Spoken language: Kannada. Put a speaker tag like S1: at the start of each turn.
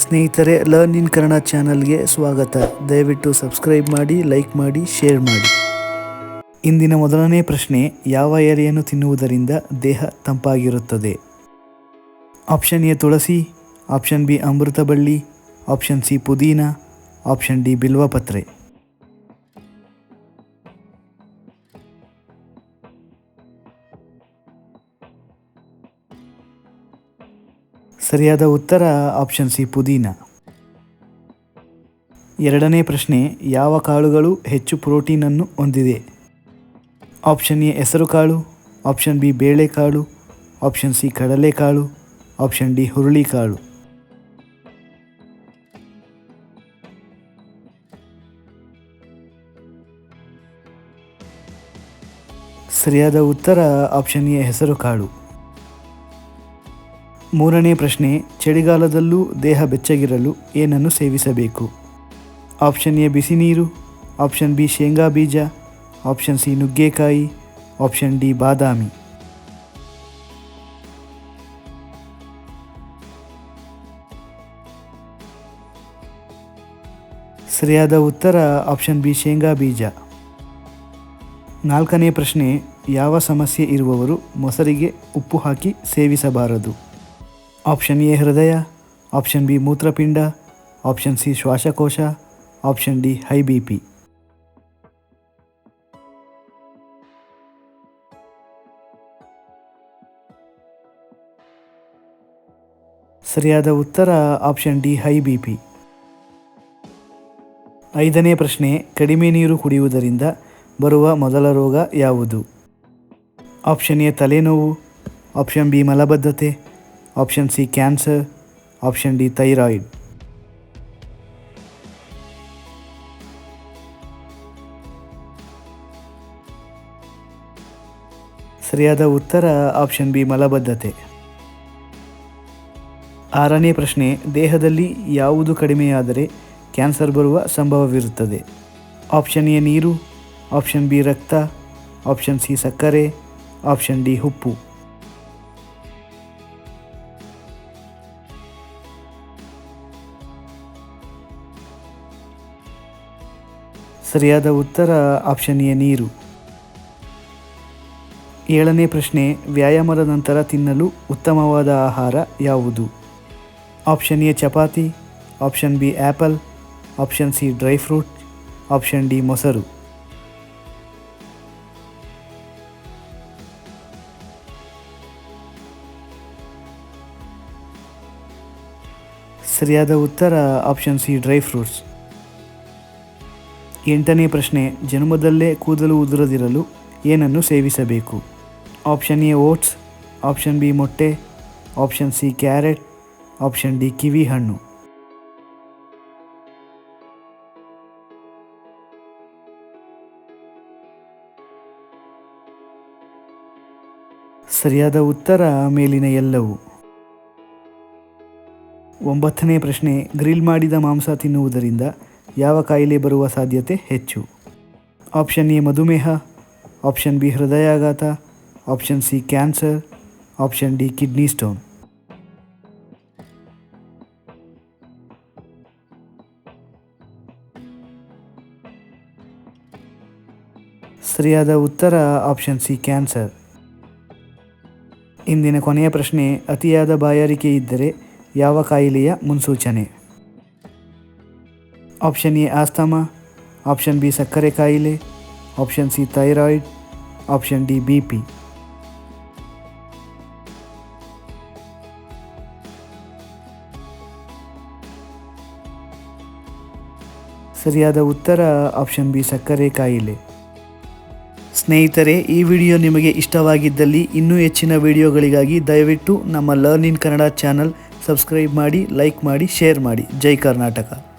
S1: ಸ್ನೇಹಿತರೆ, ಲರ್ನ್ ಇನ್ ಕನ್ನಡ ಚಾನಲ್ಗೆ ಸ್ವಾಗತ. ದಯವಿಟ್ಟು ಸಬ್ಸ್ಕ್ರೈಬ್ ಮಾಡಿ, ಲೈಕ್ ಮಾಡಿ, ಶೇರ್ ಮಾಡಿ. ಇಂದಿನ ಮೊದಲನೇ ಪ್ರಶ್ನೆ, ಯಾವ ಎಲೆಯನ್ನು ತಿನ್ನುವುದರಿಂದ ದೇಹ ತಂಪಾಗಿರುತ್ತದೆ? ಆಪ್ಷನ್ ಎ ತುಳಸಿ, ಆಪ್ಷನ್ ಬಿ ಅಮೃತಬಳ್ಳಿ, ಆಪ್ಷನ್ ಸಿ ಪುದೀನ, ಆಪ್ಷನ್ ಡಿ ಬಿಲ್ವಪತ್ರೆ. ಸರಿಯಾದ ಉತ್ತರ ಆಪ್ಷನ್ ಸಿ ಪುದೀನ. ಎರಡನೇ ಪ್ರಶ್ನೆ, ಯಾವ ಕಾಳುಗಳು ಹೆಚ್ಚು ಪ್ರೋಟೀನನ್ನು ಹೊಂದಿದೆ? ಆಪ್ಷನ್ ಎ ಹೆಸರುಕಾಳು, ಆಪ್ಷನ್ ಬಿ ಬೇಳೆಕಾಳು, ಆಪ್ಷನ್ ಸಿ ಕಡಲೆಕಾಳು, ಆಪ್ಷನ್ ಡಿ ಹುರುಳಿಕಾಳು. ಸರಿಯಾದ ಉತ್ತರ ಆಪ್ಷನ್ ಎ ಹೆಸರುಕಾಳು. ಮೂರನೇ ಪ್ರಶ್ನೆ, ಚಳಿಗಾಲದಲ್ಲೂ ದೇಹ ಬೆಚ್ಚಗಿರಲು ಏನನ್ನು ಸೇವಿಸಬೇಕು? ಆಪ್ಷನ್ ಎ ಬಿಸಿ ನೀರು, ಆಪ್ಷನ್ ಬಿ ಶೇಂಗಾ ಬೀಜ, ಆಪ್ಷನ್ ಸಿ ನುಗ್ಗೆಕಾಯಿ, ಆಪ್ಷನ್ ಡಿ ಬಾದಾಮಿ. ಸರಿಯಾದ ಉತ್ತರ ಆಪ್ಷನ್ ಬಿ ಶೇಂಗಾ ಬೀಜ. ನಾಲ್ಕನೇ ಪ್ರಶ್ನೆ, ಯಾವ ಸಮಸ್ಯೆ ಇರುವವರು ಮೊಸರಿಗೆ ಉಪ್ಪು ಹಾಕಿ ಸೇವಿಸಬಾರದು? ಆಪ್ಷನ್ ಎ ಹೃದಯ, ಆಪ್ಷನ್ ಬಿ ಮೂತ್ರಪಿಂಡ, ಆಪ್ಷನ್ ಸಿ ಶ್ವಾಸಕೋಶ, ಆಪ್ಷನ್ ಡಿ ಹೈ BP. ಸರಿಯಾದ ಉತ್ತರ ಆಪ್ಷನ್ ಡಿ ಹೈ BP. ಐದನೇ ಪ್ರಶ್ನೆ, ಕಡಿಮೆ ನೀರು ಕುಡಿಯುವುದರಿಂದ ಬರುವ ಮೊದಲ ರೋಗ ಯಾವುದು? ಆಪ್ಷನ್ ಎ ತಲೆನೋವು, ಆಪ್ಷನ್ ಬಿ ಮಲಬದ್ಧತೆ, option C cancer, option D thyroid. ಸರಿಯಾದ ಉತ್ತರ ಆಪ್ಷನ್ ಬಿ ಮಲಬದ್ಧತೆ. ಆರನೇ ಪ್ರಶ್ನೆ, ದೇಹದಲ್ಲಿ ಯಾವುದು ಕಡಿಮೆಯಾದರೆ ಕ್ಯಾನ್ಸರ್ ಬರುವ ಸಂಭವವಿರುತ್ತದೆ? ಆಪ್ಷನ್ ಎ ನೀರು, ಆಪ್ಷನ್ ಬಿ ರಕ್ತ, ಆಪ್ಷನ್ ಸಿ ಸಕ್ಕರೆ, ಆಪ್ಷನ್ ಡಿ ಉಪ್ಪು. ಸರಿಯಾದ ಉತ್ತರ ಆಪ್ಷನ್ ಎ ನೀರು. ಏಳನೇ ಪ್ರಶ್ನೆ, ವ್ಯಾಯಾಮದ ನಂತರ ತಿನ್ನಲು ಉತ್ತಮವಾದ ಆಹಾರ ಯಾವುದು? Option A chapati, option B apple, option C dry fruit, option D ಮೊಸರು. ಸರಿಯಾದ ಉತ್ತರ ಆಪ್ಷನ್ ಸಿ ಡ್ರೈ ಫ್ರೂಟ್ಸ್. ಎಂಟನೇ ಪ್ರಶ್ನೆ, ಜನ್ಮದಲ್ಲೇ ಕೂದಲು ಉದುರದಿರಲು ಏನನ್ನು ಸೇವಿಸಬೇಕು? Option A oats, option B ಮೊಟ್ಟೆ, option C carrot, option D kiwi ಹಣ್ಣು. ಸರಿಯಾದ ಉತ್ತರ ಮೇಲಿನ ಎಲ್ಲವೂ. ಒಂಬತ್ತನೇ ಪ್ರಶ್ನೆ, ಗ್ರಿಲ್ ಮಾಡಿದ ಮಾಂಸ ತಿನ್ನುವುದರಿಂದ ಯಾವ ಕಾಯಿಲೆ ಬರುವ ಸಾಧ್ಯತೆ ಹೆಚ್ಚು? ಆಪ್ಷನ್ ಎ ಮಧುಮೇಹ, ಆಪ್ಷನ್ ಬಿ ಹೃದಯಾಘಾತ, option C cancer, option D kidney stone. ಸರಿಯಾದ ಉತ್ತರ ಆಪ್ಷನ್ ಸಿ ಕ್ಯಾನ್ಸರ್. ಇಂದಿನ ಕೊನೆಯ ಪ್ರಶ್ನೆ, ಅತಿಯಾದ ಬಾಯಾರಿಕೆ ಇದ್ದರೆ ಯಾವ ಕಾಯಿಲೆಯ ಮುನ್ಸೂಚನೆ? Option A asthma, option B ಸಕ್ಕರೆ ಕಾಯಿಲೆ, option C thyroid, option D BP. ಸರಿಯಾದ ಉತ್ತರ ಆಪ್ಷನ್ ಬಿ ಸಕ್ಕರೆ ಕಾಯಿಲೆ. ಸ್ನೇಹಿತರೆ, ಈ ವಿಡಿಯೋ ನಿಮಗೆ ಇಷ್ಟವಾಗಿದ್ದಲ್ಲಿ ಇನ್ನೂ ಹೆಚ್ಚಿನ ವಿಡಿಯೋಗಳಿಗಾಗಿ ದಯವಿಟ್ಟು ನಮ್ಮ learn in Kannada channel subscribe ಮಾಡಿ, ಲೈಕ್ ಮಾಡಿ, ಶೇರ್ ಮಾಡಿ. ಜೈ ಕರ್ನಾಟಕ.